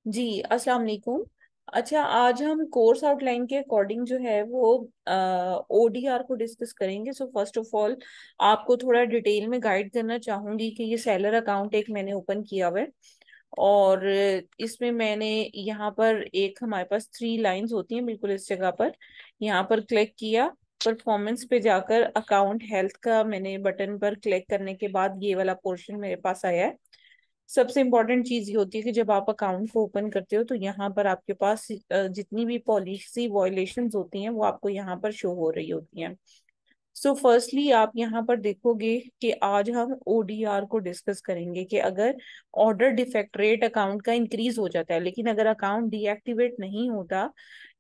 जी, अस्सलाम वालेकुम। अच्छा, आज हम कोर्स आउटलाइन के अकॉर्डिंग जो है वो ओडीआर को डिस्कस करेंगे। सो फर्स्ट ऑफ ऑल आपको थोड़ा डिटेल में गाइड करना चाहूंगी कि ये सेलर अकाउंट एक मैंने ओपन किया हुआ है। और इसमें मैंने यहाँ पर एक हमारे पास थ्री लाइंस होती हैं बिल्कुल इस जगह पर। यहाँ पर क्लिक किया, परफॉर्मेंस पे जाकर अकाउंट हेल्थ का मैंने बटन पर क्लिक करने के बाद ये वाला पोर्शन मेरे पास आया है। सबसे इम्पोर्टेंट चीज ये होती है कि जब आप अकाउंट को ओपन करते हो तो यहाँ पर आपके पास जितनी भी पॉलिसी वॉयलेशंस होती हैं वो आपको यहाँ पर शो हो रही होती हैं। सो फर्स्टली आप यहाँ पर देखोगे कि आज हम ओडीआर को डिस्कस करेंगे कि अगर ऑर्डर डिफेक्ट रेट अकाउंट का इंक्रीज हो जाता है लेकिन अगर अकाउंट डीएक्टिवेट नहीं होता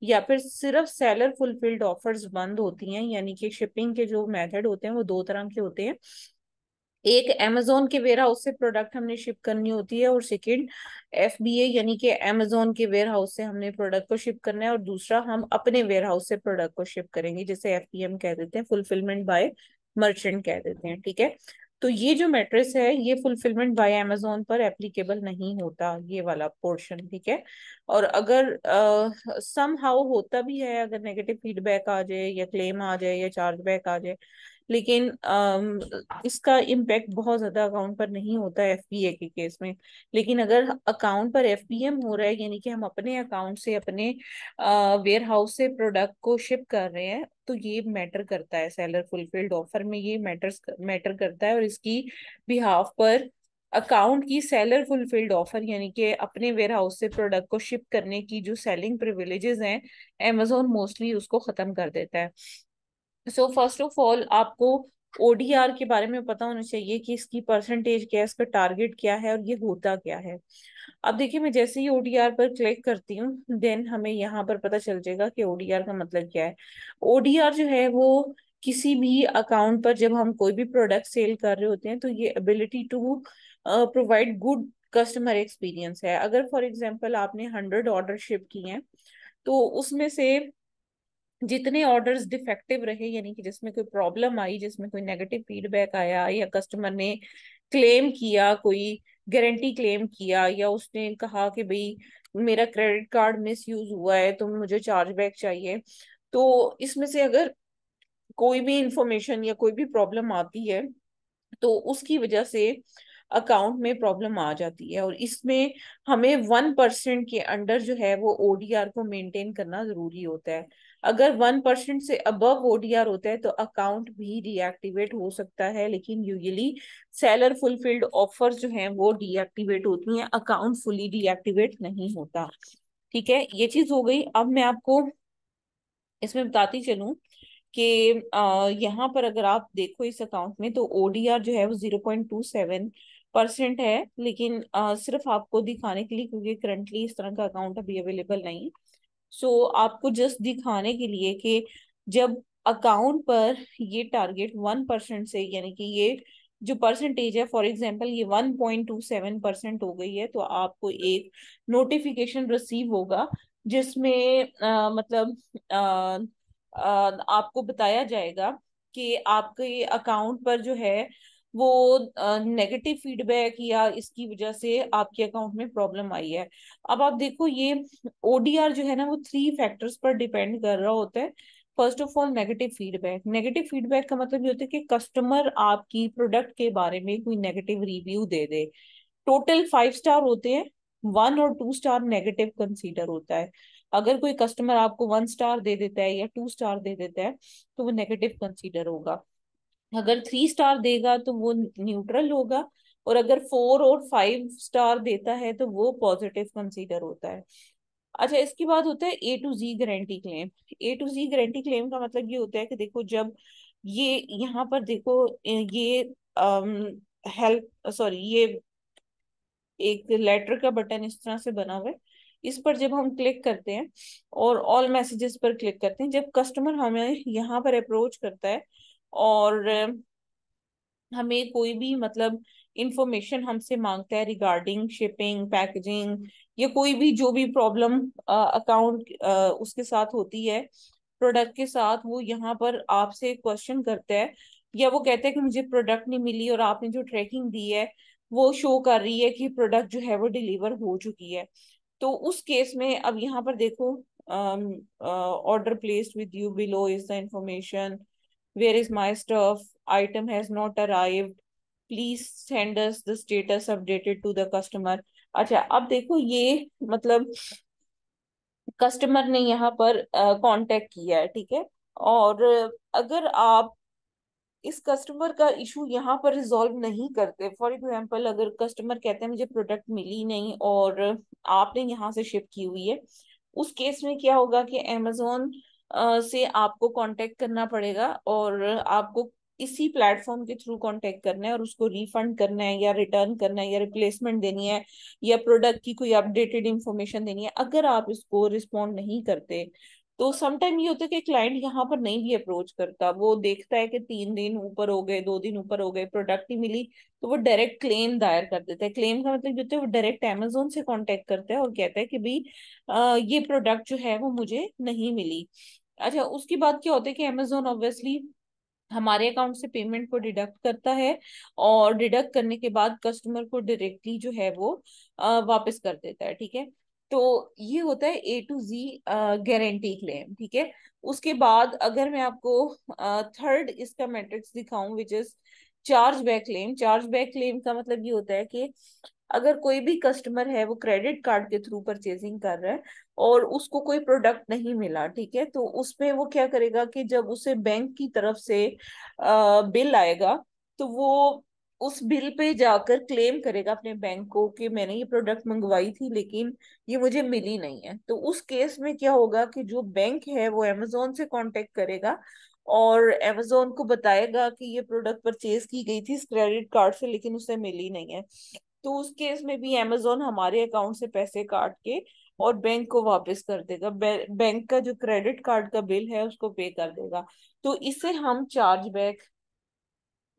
या फिर सिर्फ सेलर फुलफिल्ड ऑफर्स बंद होती हैं, यानी कि शिपिंग के जो मेथड होते हैं वो दो तरह के होते हैं। एक अमेजोन के वेयर हाउस से प्रोडक्ट हमने शिप करनी होती है और सेकंड एफबीए यानी कि अमेजोन के वेयर हाउस से हमने प्रोडक्ट को शिप करना है और दूसरा हम अपने वेयर हाउस से प्रोडक्ट को शिप करेंगे, जिसे एफपीएम कह देते हैं, फुलफिलमेंट बाय मर्चेंट कह देते हैं। ठीक है। तो ये जो मैट्रिक्स है ये फुलफिलमेंट बाय अमेजोन पर एप्लीकेबल नहीं होता, ये वाला पोर्शन। ठीक है। और अगर सम हाउ होता भी है, अगर नेगेटिव फीडबैक आ जाए या क्लेम आ जाए या चार्जबैक आ जाए, लेकिन इसका इम्पैक्ट बहुत ज्यादा अकाउंट पर नहीं होता है एफपीए के केस में। लेकिन अगर अकाउंट पर एफपीएम हो रहा है, यानी कि हम अपने अकाउंट से अपने वेयर हाउस से प्रोडक्ट को शिप कर रहे हैं, तो ये मैटर करता है। सेलर फुलफिल्ड ऑफर में ये मैटर करता है और इसकी बिहाफ पर अकाउंट की सेलर फुलफिल्ड ऑफर यानी कि अपने वेयर हाउस से प्रोडक्ट को शिप करने की जो सेलिंग प्रिविलेजेस हैं, amazon मोस्टली उसको खत्म कर देता है। सो फर्स्ट ऑफ ऑल आपको ओडीआर के बारे में पता होना चाहिए कि इसकी परसेंटेज क्या है, इसका टारगेट क्या है और ये होता क्या है। अब देखिए, मैं जैसे ही ओडीआर पर क्लिक करती हूँ देन हमें यहाँ पर पता चल जाएगा कि ओडीआर का मतलब क्या है। ओडीआर जो है वो किसी भी अकाउंट पर जब हम कोई भी प्रोडक्ट सेल कर रहे होते हैं तो ये ability to provide good customer experience है। अगर फॉर एग्जाम्पल आपने 100 ऑर्डर शिप किए हैं तो उसमें से जितने ऑर्डर्स डिफेक्टिव रहे, यानी कि जिसमें कोई प्रॉब्लम आई, जिसमें कोई नेगेटिव फीडबैक आया या कस्टमर ने क्लेम किया, कोई गारंटी क्लेम किया, या उसने कहा कि भाई मेरा क्रेडिट कार्ड मिस यूज हुआ है तो मुझे चार्जबैक चाहिए, तो इसमें से अगर कोई भी इंफॉर्मेशन या कोई भी प्रॉब्लम आती है तो उसकी वजह से अकाउंट में प्रॉब्लम आ जाती है। और इसमें हमें 1% के अंडर जो है वो ओडीआर को मेंटेन करना जरूरी होता है। अगर 1% से अबव ओडीआर होता है तो अकाउंट भी डीएक्टिवेट हो सकता है, लेकिन यूजुअली सेलर फुलफिल्ड ऑफर्स जो हैं वो डीएक्टिवेट होती हैं, अकाउंट फुली डीएक्टिवेट नहीं होता। ठीक है, ये चीज हो गई। अब मैं आपको इसमें बताती चलूं कि यहाँ पर अगर आप देखो इस अकाउंट में तो ओडीआर जो है वो 0.27% है, लेकिन सिर्फ आपको दिखाने के लिए, क्योंकि करंटली इस तरह का अकाउंट अभी अवेलेबल नहीं है। सो आपको जस्ट दिखाने के लिए कि जब अकाउंट पर ये टारगेट 1% से, यानी कि ये जो परसेंटेज है, फॉर एग्जांपल ये 1.27% हो गई है, तो आपको एक नोटिफिकेशन रिसीव होगा जिसमें मतलब आपको बताया जाएगा कि आपके अकाउंट पर जो है वो नेगेटिव फीडबैक या इसकी वजह से आपके अकाउंट में प्रॉब्लम आई है। अब आप देखो, ये ओडीआर जो है ना वो थ्री फैक्टर्स पर डिपेंड कर रहा होता है। First of all negative feedback. Negative feedback का मतलब ये होता है कि कस्टमर आपकी प्रोडक्ट के बारे में कोई नेगेटिव रिव्यू दे दे। टोटल 5 स्टार होते हैं, 1 और 2 स्टार नेगेटिव कंसीडर होता है। अगर कोई कस्टमर आपको 1 स्टार दे देता है या 2 स्टार दे देता है तो वो नेगेटिव कंसीडर होगा। अगर 3 स्टार देगा तो वो न्यूट्रल होगा, और अगर 4 और 5 स्टार देता है तो वो पॉजिटिव कंसीडर होता है। अच्छा, इसके बाद होता है A to Z guarantee claim. A to Z guarantee claim का मतलब ये होता है कि देखो, जब ये यहाँ पर देखो, ये हेल्प सॉरी, ये एक लेटर का बटन इस तरह से बना हुआ है। इस पर जब हम क्लिक करते हैं और ऑल मैसेजेस पर क्लिक करते हैं, जब कस्टमर हमें यहाँ पर अप्रोच करता है और हमें कोई भी मतलब इंफॉर्मेशन हमसे मांगता है रिगार्डिंग शिपिंग, पैकेजिंग, या कोई भी जो भी प्रॉब्लम अकाउंट उसके साथ होती है प्रोडक्ट के साथ, वो यहाँ पर आपसे क्वेश्चन करता है या वो कहता है कि मुझे प्रोडक्ट नहीं मिली और आपने जो ट्रैकिंग दी है वो शो कर रही है कि प्रोडक्ट जो है वो डिलीवर हो चुकी है। तो उस केस में अब यहाँ पर देखो, order placed with you, below is the information, where is my stuff, item has not arrived, please send us the status updated to the customer. अच्छा, अब देखो ये मतलब कस्टमर ने यहाँ पर कांटेक्ट किया है, ठीक है। और अगर आप इस कस्टमर का इशू यहाँ पर रिजॉल्व नहीं करते, फॉर एग्जाम्पल अगर कस्टमर कहते हैं मुझे प्रोडक्ट मिली नहीं और आपने यहाँ से शिप की हुई है, उस केस में क्या होगा कि अमेजोन से आपको कांटेक्ट करना पड़ेगा और आपको इसी प्लेटफॉर्म के थ्रू कांटेक्ट करना है और उसको रिफंड करना है या रिटर्न करना है या रिप्लेसमेंट देनी है या प्रोडक्ट की कोई अपडेटेड इंफॉर्मेशन देनी है। अगर आप इसको रिस्पॉन्ड नहीं करते तो समटाइम ये होता है कि क्लाइंट यहाँ पर नहीं भी अप्रोच करता, वो देखता है कि 3 दिन ऊपर हो गए, 2 दिन ऊपर हो गए, प्रोडक्ट नहीं मिली, तो वो डायरेक्ट क्लेम दायर कर देता है। क्लेम का मतलब जो होता है वो डायरेक्ट अमेजोन से कांटेक्ट करता है और कहता है कि भाई ये प्रोडक्ट जो है वो मुझे नहीं मिली। अच्छा, उसके बाद क्या होता है कि अमेजोन ऑब्वियसली हमारे अकाउंट से पेमेंट को डिडक्ट करता है और डिडक्ट करने के बाद कस्टमर को डायरेक्टली जो है वो वापस कर देता है, ठीक है। तो ये होता है A to Z guarantee claim, ठीक है। उसके बाद अगर मैं आपको थर्ड इसका मैट्रिक्स दिखाऊं, which is charge back claim. Charge back claim का मतलब ये होता है कि अगर कोई भी कस्टमर है वो क्रेडिट कार्ड के थ्रू परचेजिंग कर रहा है और उसको कोई प्रोडक्ट नहीं मिला, ठीक है, तो उसमें वो क्या करेगा कि जब उसे बैंक की तरफ से बिल आएगा तो वो उस बिल पे जाकर क्लेम करेगा अपने बैंक को कि मैंने ये प्रोडक्ट मंगवाई थी लेकिन ये मुझे मिली नहीं है। तो उस केस में क्या होगा कि जो बैंक है वो अमेजोन से कांटेक्ट करेगा और अमेजोन को बताएगा कि ये प्रोडक्ट परचेज की गई थी इस क्रेडिट कार्ड से लेकिन उसे मिली नहीं है। तो उस केस में भी अमेजोन हमारे अकाउंट से पैसे काट के और बैंक को वापस कर देगा, बैंक का जो क्रेडिट कार्ड का बिल है उसको पे कर देगा। तो इसे हम चार्ज बैक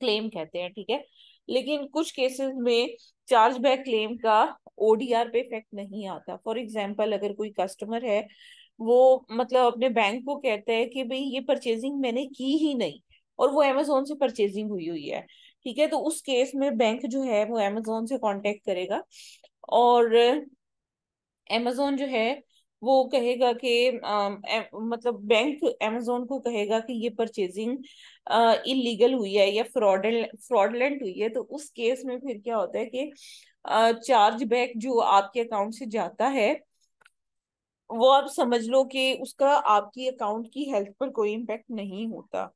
क्लेम कहते हैं, ठीक है। लेकिन कुछ केसेस में चार्ज बैक क्लेम का ODR पे इफेक्ट नहीं आता। फॉर एग्जाम्पल अगर कोई कस्टमर है वो मतलब अपने बैंक को कहता है कि भाई ये परचेजिंग मैंने की ही नहीं और वो अमेजोन से परचेजिंग हुई हुई है, ठीक है, तो उस केस में बैंक जो है वो अमेजोन से कांटेक्ट करेगा और amazon जो है वो कहेगा कि मतलब बैंक amazon को कहेगा कि ये परचेजिंग इलीगल हुई है या फ्रॉडलेंट हुई है। तो उस केस में फिर क्या होता है कि चार्ज बैक जो आपके अकाउंट से जाता है वो आप समझ लो कि उसका आपकी अकाउंट की हेल्थ पर कोई इम्पेक्ट नहीं होता,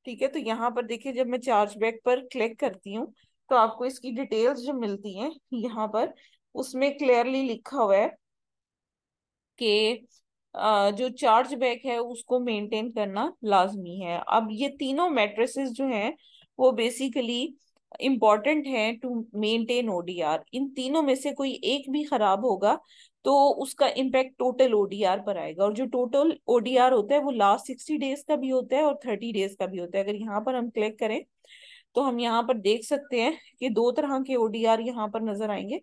ठीक है। तो यहाँ पर देखिए जब मैं चार्ज बैक पर क्लिक करती हूँ तो आपको इसकी डिटेल्स जो मिलती हैं यहाँ पर, उसमें क्लियरली लिखा हुआ है कि जो चार्ज बैक है उसको मेंटेन करना लाजमी है। अब ये तीनों मैट्रिसेस जो हैं वो बेसिकली इम्पॉर्टेंट हैं टू मेंटेन ODR। इन तीनों में से कोई एक भी खराब होगा तो उसका इम्पैक्ट टोटल ODR पर आएगा और जो टोटल ODR होता है वो लास्ट 60 डेज का भी होता है और 30 डेज का भी होता है। अगर यहाँ पर हम क्लिक करें तो हम यहाँ पर देख सकते हैं कि दो तरह के ODR यहाँ पर नजर आएंगे।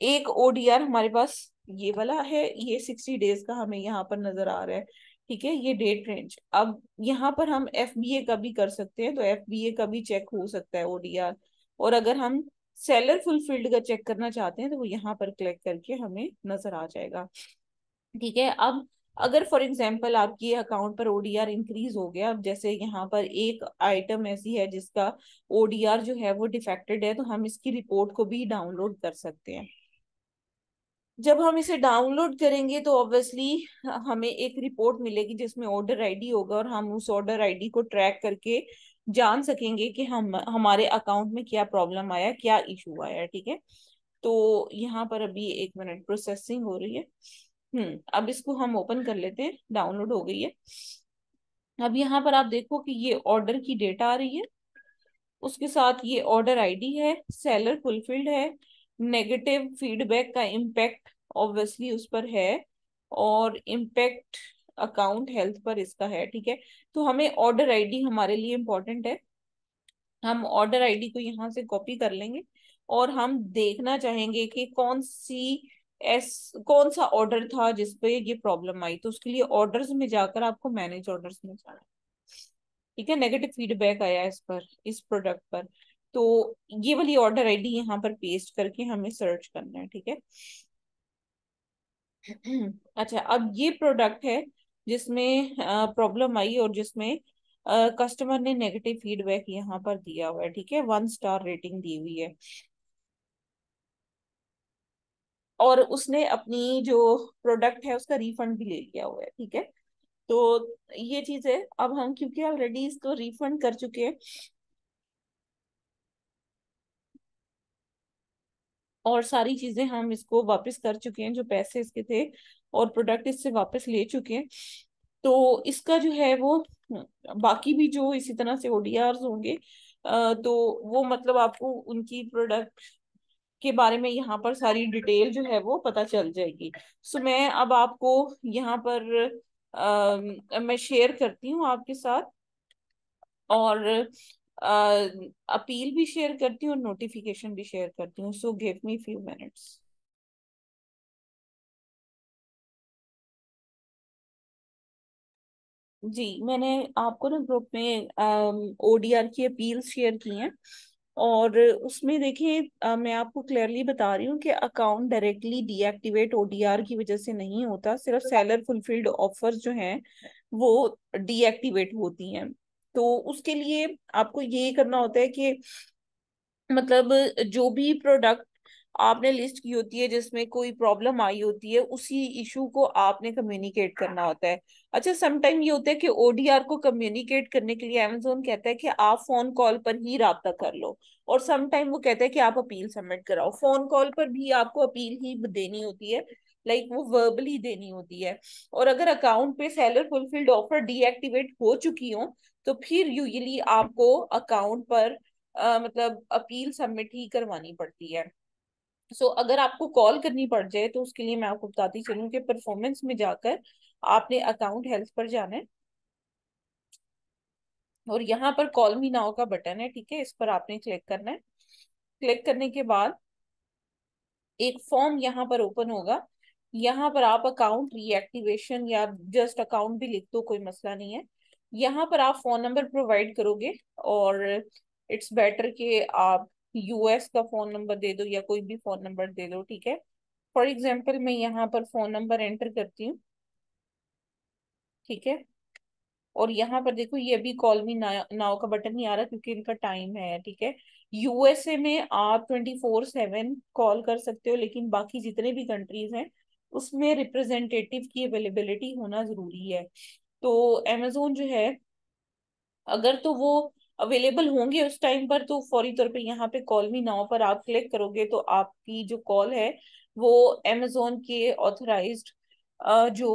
एक ODR हमारे पास ये वाला है, ये 60 डेज का हमें यहाँ पर नजर आ रहा है, ठीक है, ये डेट रेंज। अब यहाँ पर हम FBA का भी कर सकते हैं, तो FBA का भी चेक हो सकता है ODR। और अगर हम सेलर फुलफिल्ड का चेक करना चाहते हैं तो वो यहाँ पर क्लिक करके हमें नजर आ जाएगा, ठीक है। अब अगर फॉर एग्जाम्पल आपकी अकाउंट पर ODR इंक्रीज हो गया, अब जैसे यहाँ पर एक आइटम ऐसी है जिसका ODR जो है वो डिफेक्टेड है, तो हम इसकी रिपोर्ट को भी डाउनलोड कर सकते हैं। जब हम इसे डाउनलोड करेंगे तो ऑब्वियसली हमें एक रिपोर्ट मिलेगी जिसमें ऑर्डर आईडी होगा और हम उस ऑर्डर आईडी को ट्रैक करके जान सकेंगे कि हम हमारे अकाउंट में क्या प्रॉब्लम आया, क्या इशू आया, ठीक है। तो यहाँ पर अभी 1 मिनट प्रोसेसिंग हो रही है। अब इसको हम ओपन कर लेते हैं, डाउनलोड हो गई है। अब यहाँ पर आप देखो कि ये ऑर्डर की डेटा आ रही है, उसके साथ ये ऑर्डर आईडी है, सेलर फुलफिल्ड है, नेगेटिव फीडबैक का इम्पैक्ट ऑब्वियसली उस पर है और इम्पैक्ट अकाउंट हेल्थ पर इसका है, ठीक है। तो हमें ऑर्डर आईडी हमारे लिए इम्पोर्टेंट है, हम ऑर्डर आईडी को यहाँ से कॉपी कर लेंगे और हम देखना चाहेंगे कि कौन सा ऑर्डर था जिसपे ये प्रॉब्लम आई। तो उसके लिए ऑर्डर्स में जाकर आपको मैनेज ऑर्डर्स में जाना है, ठीक है। नेगेटिव फीडबैक आया है इस पर, इस प्रोडक्ट पर, तो ये वाली ऑर्डर आईडी यहाँ पर पेस्ट करके हमें सर्च करना है, ठीक है। अच्छा, अब ये प्रोडक्ट है जिसमें प्रॉब्लम आई और जिसमें कस्टमर ने नेगेटिव फीडबैक यहाँ पर दिया हुआ है, ठीक है, 1 स्टार रेटिंग दी हुई है। और उसने अपनी जो प्रोडक्ट है उसका रिफंड भी ले लिया हुआ है, ठीक है। तो ये चीज है, अब हम क्योंकि ऑलरेडी इसको रिफंड कर चुके हैं और सारी चीजें हम इसको वापस कर चुके हैं, जो पैसे इसके थे, और प्रोडक्ट इससे वापस ले चुके हैं। तो इसका जो है वो बाकी भी जो इसी तरह से ओडीआर्स होंगे, तो वो मतलब आपको उनकी प्रोडक्ट के बारे में यहाँ पर सारी डिटेल जो है वो पता चल जाएगी। सो मैं अब आपको यहाँ पर मैं शेयर करती हूँ आपके साथ, और अपील भी शेयर करती हूँ और नोटिफिकेशन भी शेयर करती हूँ। So give me few minutes. जी, मैंने आपको ना ग्रुप में ओडीआर की अपील शेयर की हैं, और उसमें देखिए मैं आपको क्लियरली बता रही हूँ कि अकाउंट डायरेक्टली डीएक्टिवेट ओडीआर की वजह से नहीं होता, सिर्फ सेलर फुलफिल्ड ऑफर्स जो हैं वो डीएक्टिवेट होती हैं। तो उसके लिए आपको ये करना होता है कि मतलब जो भी प्रोडक्ट आपने लिस्ट की होती है जिसमें कोई प्रॉब्लम आई होती है, उसी इशू को आपने कम्युनिकेट करना होता है। अच्छा, समटाइम ये होता है कि ओडीआर को कम्युनिकेट करने के लिए अमेजोन कहता है कि आप फोन कॉल पर ही राब्ता कर लो, और समटाइम वो कहता है कि आप अपील सबमिट कराओ। फोन कॉल पर भी आपको अपील ही देनी होती है, लाइक वो वर्बली देनी होती है। और अगर अकाउंट पे सेलर फुलफिल्ड ऑफर डीएक्टिवेट हो चुकी हो, तो फिर यूजुअली आपको अकाउंट पर मतलब अपील सबमिट ही करवानी पड़ती है। सो अगर आपको कॉल करनी पड़ जाए तो उसके लिए मैं आपको बताती चलूं कि परफॉर्मेंस में जाकर आपने अकाउंट हेल्थ पर जाना है, और यहाँ पर कॉल मी नाउ का बटन है, ठीक है, इस पर आपने क्लिक करना है। क्लिक करने के बाद एक फॉर्म यहाँ पर ओपन होगा। यहाँ पर आप अकाउंट रीएक्टिवेशन या जस्ट अकाउंट भी लिख दो, कोई मसला नहीं है। यहाँ पर आप फोन नंबर प्रोवाइड करोगे, और इट्स बेटर कि आप यूएस का फोन नंबर दे दो या कोई भी फोन नंबर दे दो, ठीक है। फॉर एग्जाम्पल मैं यहाँ पर फोन नंबर एंटर करती हूँ, ठीक है। और यहाँ पर देखो ये अभी कॉल मी नाउ का बटन नहीं आ रहा क्योंकि इनका टाइम है, ठीक है। यूएसए में आप 24/7 कॉल कर सकते हो, लेकिन बाकी जितने भी कंट्रीज हैं उसमें रिप्रेजेंटेटिव की अवेलेबिलिटी होना जरूरी है। तो अमेजोन जो है, अगर तो वो अवेलेबल होंगे उस टाइम पर, तो फौरी तौर पे यहाँ पे कॉल मी नाउ पर आप क्लिक करोगे तो आपकी जो कॉल है वो अमेजोन के ऑथराइज्ड जो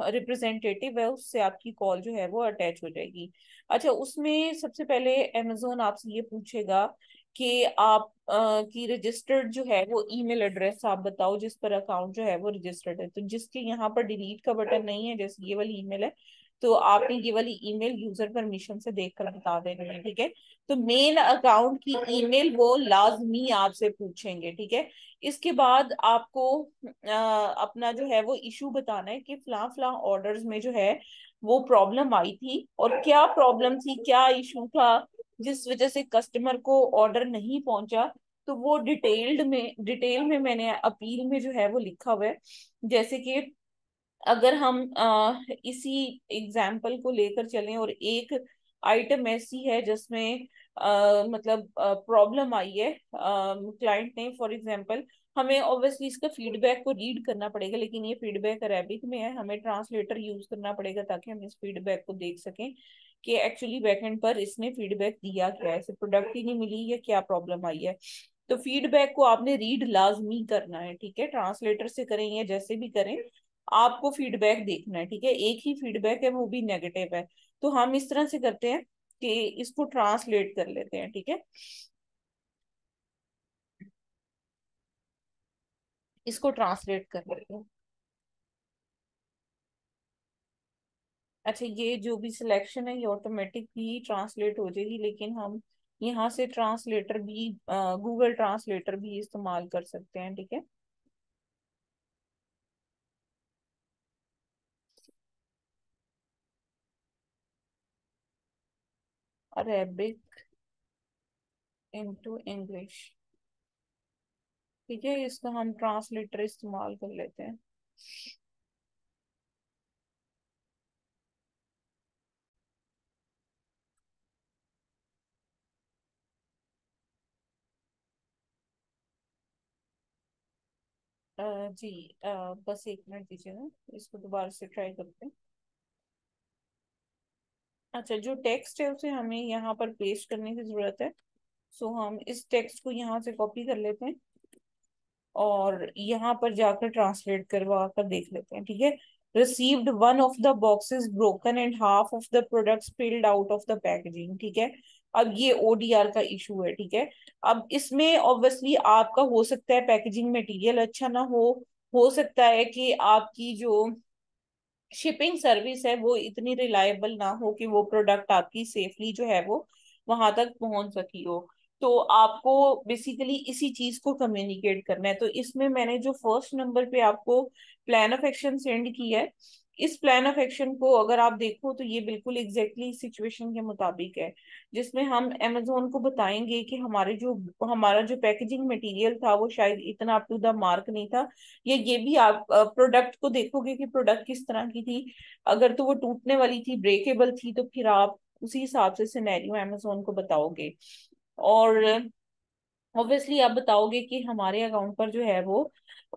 रिप्रेजेंटेटिव है उससे आपकी कॉल जो है वो अटैच हो जाएगी। अच्छा, उसमें सबसे पहले अमेजोन आपसे ये पूछेगा कि आप की रजिस्टर्ड जो है वो ईमेल एड्रेस आप बताओ जिस पर अकाउंट जो है वो रजिस्टर्ड है। तो जिसके यहाँ पर डिलीट का बटन नहीं है, जैसे ये वाली ईमेल है, तो आपने ये वाली ईमेल यूजर परमिशन से देखकर बता देनी है, ठीक है। तो मेन अकाउंट की ईमेल वो लाजमी आपसे पूछेंगे, ठीक है। इसके बाद आपको अपना जो है वो इशू बताना है कि फला फला ऑर्डर्स में जो है वो प्रॉब्लम आई थी, और क्या प्रॉब्लम थी, क्या इशू था जिस वजह से कस्टमर को ऑर्डर नहीं पहुंचा। तो वो डिटेल में मैंने अपील में जो है वो लिखा हुआ है। जैसे कि अगर हम इसी एग्जाम्पल को लेकर चलें, और एक आइटम ऐसी है जिसमें मतलब प्रॉब्लम आई है क्लाइंट ने, फॉर एग्जांपल, हमें ऑब्वियसली इसका फीडबैक को रीड करना पड़ेगा, लेकिन ये फीडबैक अरेबिक में है, हमें ट्रांसलेटर यूज करना पड़ेगा ताकि हम इस फीडबैक को देख सकें कि एक्चुअली बैकएंड पर इसने फीडबैक दिया क्या है, सिर्फ प्रोडक्ट ही नहीं मिली या क्या प्रॉब्लम आई है। तो फीडबैक को आपने रीड लाजमी करना है, ठीक है, ट्रांसलेटर से करें या जैसे भी करें, आपको फीडबैक देखना है, ठीक है। एक ही फीडबैक है वो भी नेगेटिव है, तो हम इस तरह से करते हैं कि इसको ट्रांसलेट कर लेते हैं, ठीक है। इसको ट्रांसलेट कर लेते हैं। अच्छा, ये जो भी सिलेक्शन है ये ऑटोमेटिक ही ट्रांसलेट हो जाएगी, लेकिन हम यहाँ से ट्रांसलेटर भी गूगल ट्रांसलेटर भी इस्तेमाल कर सकते हैं, ठीक है। अरेबिक इनटू इंग्लिश, ठीक है, इसका हम ट्रांसलेटर इस्तेमाल कर लेते हैं। जी, बस एक मिनट दीजिए ना, इसको दोबारा से ट्राई करते हैं। अच्छा, जो टेक्स्ट है उसे हमें यहाँ पर पेस्ट करने की जरूरत है। सो हम इस टेक्स्ट को यहाँ से कॉपी कर लेते हैं और यहाँ पर जाकर ट्रांसलेट करवा कर देख लेते हैं, ठीक है। Received one of the boxes broken and half of the product spilled out of the packaging, ठीक है। अब ये ओडीआर का इशू है, ठीक है। अब इसमें ऑब्वियसली आपका हो सकता है पैकेजिंग मटेरियल अच्छा ना हो सकता है कि आपकी जो शिपिंग सर्विस है वो इतनी रिलायबल ना हो कि वो प्रोडक्ट आपकी सेफली जो है वो वहां तक पहुंच सकी हो। तो आपको बेसिकली इसी चीज को कम्युनिकेट करना है। तो इसमें मैंने जो फर्स्ट नंबर पे आपको प्लान ऑफ एक्शन सेंड किया है, इस प्लान ऑफ एक्शन को अगर आप देखो तो ये बिल्कुल एग्जैक्टली सिचुएशन के मुताबिक है, जिसमें हम अमेजोन को बताएंगे कि हमारा जो पैकेजिंग मटेरियल था वो शायद इतना अप टू द मार्क नहीं था। ये भी आप प्रोडक्ट को देखोगे कि प्रोडक्ट किस तरह की थी। अगर तो वो टूटने वाली थी, ब्रेकेबल थी, तो फिर आप उसी हिसाब से सिनेरियो अमेजोन को बताओगे। और ऑब्वियसली आप बताओगे कि हमारे अकाउंट पर जो है वो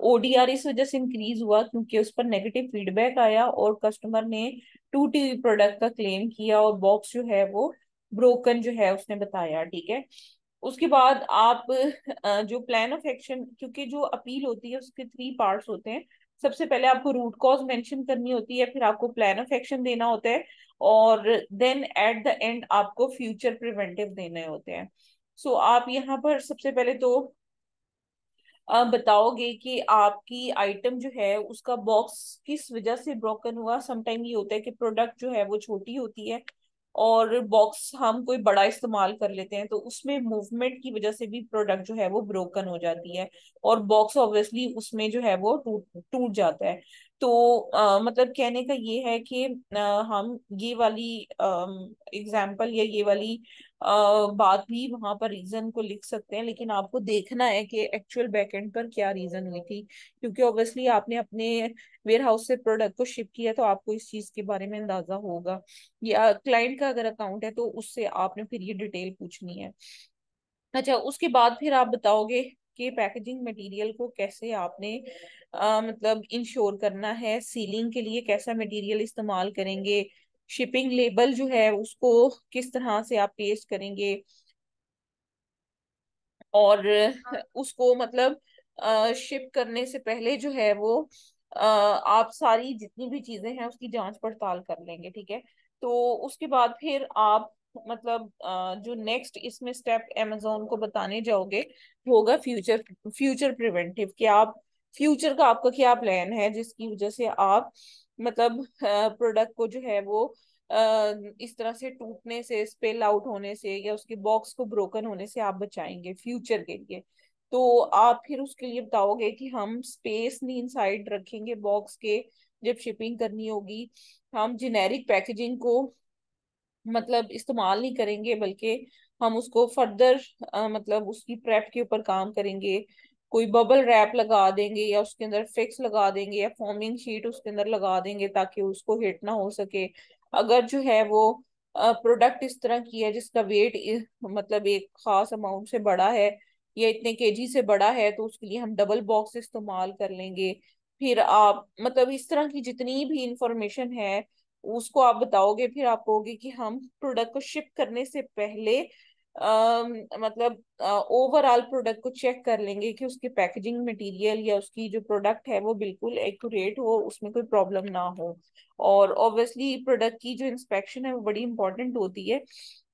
ओडीआर इस वजह से इंक्रीज हुआ क्योंकि उस पर नेगेटिव फीडबैक आया और कस्टमर ने टूटी हुई प्रोडक्ट का क्लेम किया और बॉक्स जो है वो ब्रोकन जो है उसने बताया, ठीक है। उसके बाद आप जो प्लान ऑफ एक्शन, क्योंकि जो अपील होती है उसके थ्री पार्ट्स होते हैं। सबसे पहले आपको रूट कॉज मेंशन करनी होती है, फिर आपको प्लान ऑफ एक्शन देना होता है, और देन एट द एंड आपको फ्यूचर प्रिवेंटिव देने होते हैं। सो आप यहाँ पर सबसे पहले तो बताओगे कि आपकी आइटम जो है उसका बॉक्स किस वजह से ब्रोकन हुआ। समटाइम ये होता है कि प्रोडक्ट जो है वो छोटी होती है और बॉक्स हम कोई बड़ा इस्तेमाल कर लेते हैं, तो उसमें मूवमेंट की वजह से भी प्रोडक्ट जो है वो ब्रोकन हो जाती है और बॉक्स ऑब्वियसली उसमें जो है वो टूट टूट जाता है। तो मतलब कहने का ये है कि हम ये वाली एग्जाम्पल या ये वाली बात भी वहां पर रीजन को लिख सकते हैं, लेकिन आपको देखना है कि एक्चुअल बैकएंड पर क्या रीजन हुई थी, क्योंकि ऑब्वियसली आपने अपने वेयर हाउस से प्रोडक्ट को शिप किया तो आपको इस चीज के बारे में अंदाजा होगा। या क्लाइंट का अगर अकाउंट है तो उससे आपने फिर ये डिटेल पूछनी है। अच्छा, उसके बाद फिर आप बताओगे कि पैकेजिंग मटेरियल को कैसे आपने मतलब इंश्योर करना है, सीलिंग के लिए कैसा मटेरियल इस्तेमाल करेंगे, शिपिंग लेबल जो है उसको किस तरह से आप पेस्ट करेंगे, और उसको मतलब शिप करने से पहले जो है वो आप सारी जितनी भी चीजें हैं उसकी जांच पड़ताल कर लेंगे, ठीक है। तो उसके बाद फिर आप मतलब जो नेक्स्ट इसमें स्टेप अमेजोन को बताने जाओगे वो होगा फ्यूचर फ्यूचर प्रिवेंटिव, कि आप फ्यूचर का आपका क्या प्लान है जिसकी वजह से आप मतलब प्रोडक्ट को जो है वो इस तरह से टूटने से, स्पिल आउट होने से या उसके बॉक्स को ब्रोकन होने से आप बचाएंगे फ्यूचर के लिए। तो आप फिर उसके लिए बताओगे कि हम स्पेस नहीं इनसाइड रखेंगे बॉक्स के जब शिपिंग करनी होगी। हम जेनेरिक पैकेजिंग को मतलब इस्तेमाल नहीं करेंगे, बल्कि हम उसको फर्दर मतलब उसकी प्रेप के ऊपर काम करेंगे। कोई बबल रैप लगा देंगे या उसके अंदर फिक्स लगा देंगे या फॉर्मिंग शीट उसके अंदर लगा देंगे ताकि उसको हिट ना हो सके। अगर जो है वो प्रोडक्ट इस तरह की है जिसका वेट मतलब एक खास अमाउंट से बड़ा है या इतने केजी से बड़ा है, तो उसके लिए हम डबल बॉक्स इस्तेमाल कर लेंगे। फिर आप मतलब इस तरह की जितनी भी इंफॉर्मेशन है उसको आप बताओगे। फिर आप कहोगे कि हम प्रोडक्ट को शिप करने से पहले मतलब ओवरऑल प्रोडक्ट को चेक कर लेंगे कि उसके पैकेजिंग मटेरियल या उसकी जो प्रोडक्ट है वो बिल्कुल एक्यूरेट हो, उसमें कोई प्रॉब्लम ना हो। और ऑब्वियसली प्रोडक्ट की जो इंस्पेक्शन है वो बड़ी इंपॉर्टेंट होती है।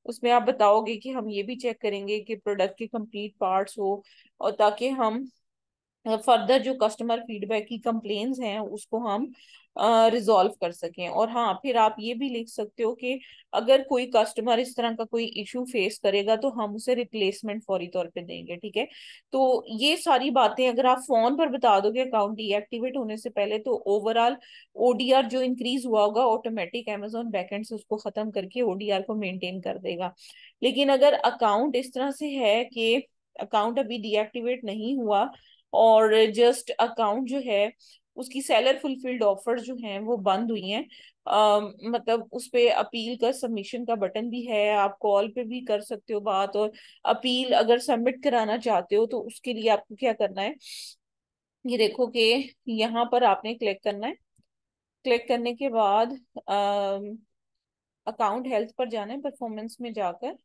उसमें आप बताओगे कि हम ये भी चेक करेंगे कि प्रोडक्ट के कंप्लीट पार्ट्स हो, और ताकि हम फर्दर जो कस्टमर फीडबैक की कंप्लेन्स हैं उसको हम रिजॉल्व कर सकें। और हाँ, फिर आप ये भी लिख सकते हो कि अगर कोई कस्टमर इस तरह का कोई इशू फेस करेगा तो हम उसे रिप्लेसमेंट फौरी तौर पे देंगे, ठीक है। तो ये सारी बातें अगर आप फोन पर बता दोगे अकाउंट डीएक्टिवेट होने से पहले, तो ओवरऑल ओडीआर जो इंक्रीज हुआ होगा ऑटोमेटिक अमेजोन बैकएंड से उसको खत्म करके ओडीआर को मेंटेन कर देगा। लेकिन अगर अकाउंट इस तरह से है कि अकाउंट अभी डीएक्टिवेट नहीं हुआ और जस्ट अकाउंट जो है उसकी सेलर फुलफिल्ड ऑफर जो हैं वो बंद हुई हैं, मतलब उस पे अपील का सबमिशन का बटन भी है, आप कॉल पे भी कर सकते हो बात। और अपील अगर सबमिट कराना चाहते हो तो उसके लिए आपको क्या करना है, ये देखो कि यहाँ पर आपने क्लिक करना है। क्लिक करने के बाद अकाउंट हेल्थ पर जाना है, परफॉर्मेंस में जाकर।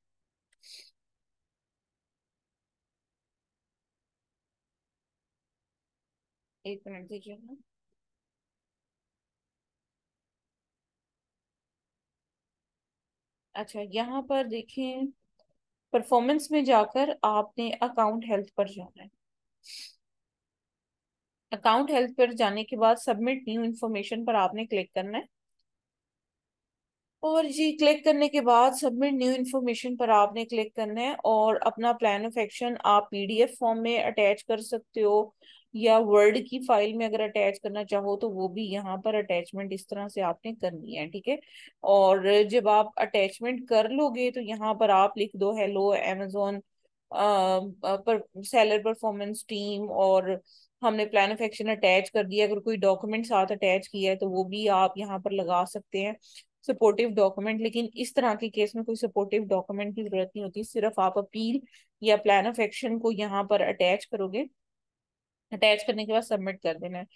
एक मिनट दीजिए ना। अच्छा, यहाँ पर देखें, परफॉर्मेंस में जाकर आपने अकाउंट हेल्थ पर जाना है। अकाउंट हेल्थ पर जाने के बाद सबमिट न्यू इन्फॉर्मेशन पर आपने क्लिक करना है। और जी, क्लिक करने के बाद सबमिट न्यू इन्फॉर्मेशन पर आपने क्लिक करना है, और अपना प्लान ऑफ एक्शन आप पीडीएफ फॉर्म में अटैच कर सकते हो, या वर्ड की फाइल में अगर अटैच करना चाहो तो वो भी यहाँ पर अटैचमेंट इस तरह से आपने करनी है, ठीक है। और जब आप अटैचमेंट कर लोगे तो यहाँ पर आप लिख दो हेलो अमेजोन पर सेलर परफॉर्मेंस टीम, और हमने प्लान ऑफ एक्शन अटैच कर दिया। अगर कोई डॉक्यूमेंट साथ अटैच किया है तो वो भी आप यहाँ पर लगा सकते हैं, सपोर्टिव डॉक्यूमेंट। लेकिन इस तरह के केस में कोई सपोर्टिव डॉक्यूमेंट की जरूरत नहीं होती, सिर्फ आप अपील या प्लान ऑफ एक्शन को यहाँ पर अटैच करोगे। अटैच करने के बाद सबमिट कर देना है।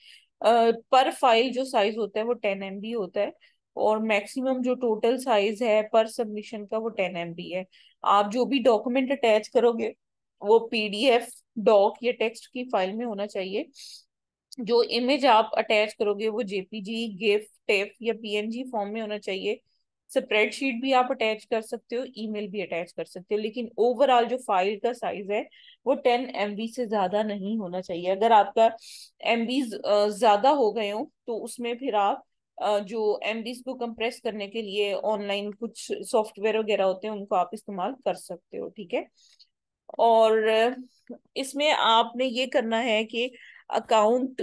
पर फाइल जो साइज होता है वो 10 MB होता है, और मैक्सिमम जो टोटल साइज है पर सबमिशन का वो 10 MB है। आप जो भी डॉक्यूमेंट अटैच करोगे वो पीडीएफ, डॉक या टेक्स्ट की फाइल में होना चाहिए। जो इमेज आप अटैच करोगे वो जेपीजी, गिफ, टेफ या पीएनजी फॉर्म में होना चाहिए। स्प्रेडशीट भी आप अटैच कर सकते हो, ईमेल भी अटैच कर सकते हो, लेकिन ओवरऑल जो फाइल का साइज है वो 10 MB से ज्यादा नहीं होना चाहिए। अगर आपका एमबी ज्यादा हो गए हो तो उसमें फिर आप जो एमबीज को कंप्रेस करने के लिए ऑनलाइन कुछ सॉफ्टवेयर वगैरह होते हैं उनको आप इस्तेमाल कर सकते हो, ठीक है। और इसमें आपने ये करना है कि अकाउंट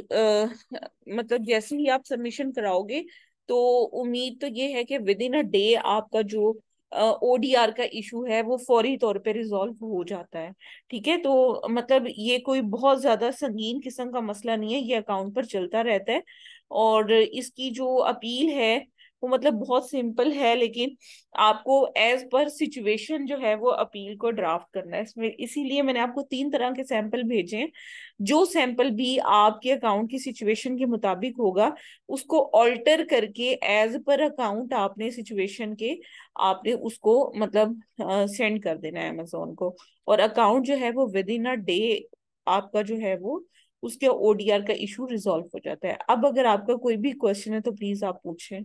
मतलब जैसे ही आप सबमिशन कराओगे तो उम्मीद तो ये है कि विद इन अ डे आपका जो ओडीआर का इशू है वो फौरी तौर पे रिजॉल्व हो जाता है, ठीक है। तो मतलब ये कोई बहुत ज्यादा संगीन किस्म का मसला नहीं है, ये अकाउंट पर चलता रहता है। और इसकी जो अपील है वो मतलब बहुत सिंपल है, लेकिन आपको एज पर सिचुएशन जो है वो अपील को ड्राफ्ट करना है इसमें। इसीलिए मैंने आपको 3 तरह के सैंपल भेजे हैं। जो सैंपल भी आपके अकाउंट की सिचुएशन के मुताबिक होगा उसको ऑल्टर करके एज पर अकाउंट आपने सिचुएशन के आपने उसको मतलब सेंड कर देना है अमेजोन को। और अकाउंट जो है वो विद इन अ डे आपका जो है वो उसके ओडीआर का इशू रिजॉल्व हो जाता है। अब अगर आपका कोई भी क्वेश्चन है तो प्लीज आप पूछें।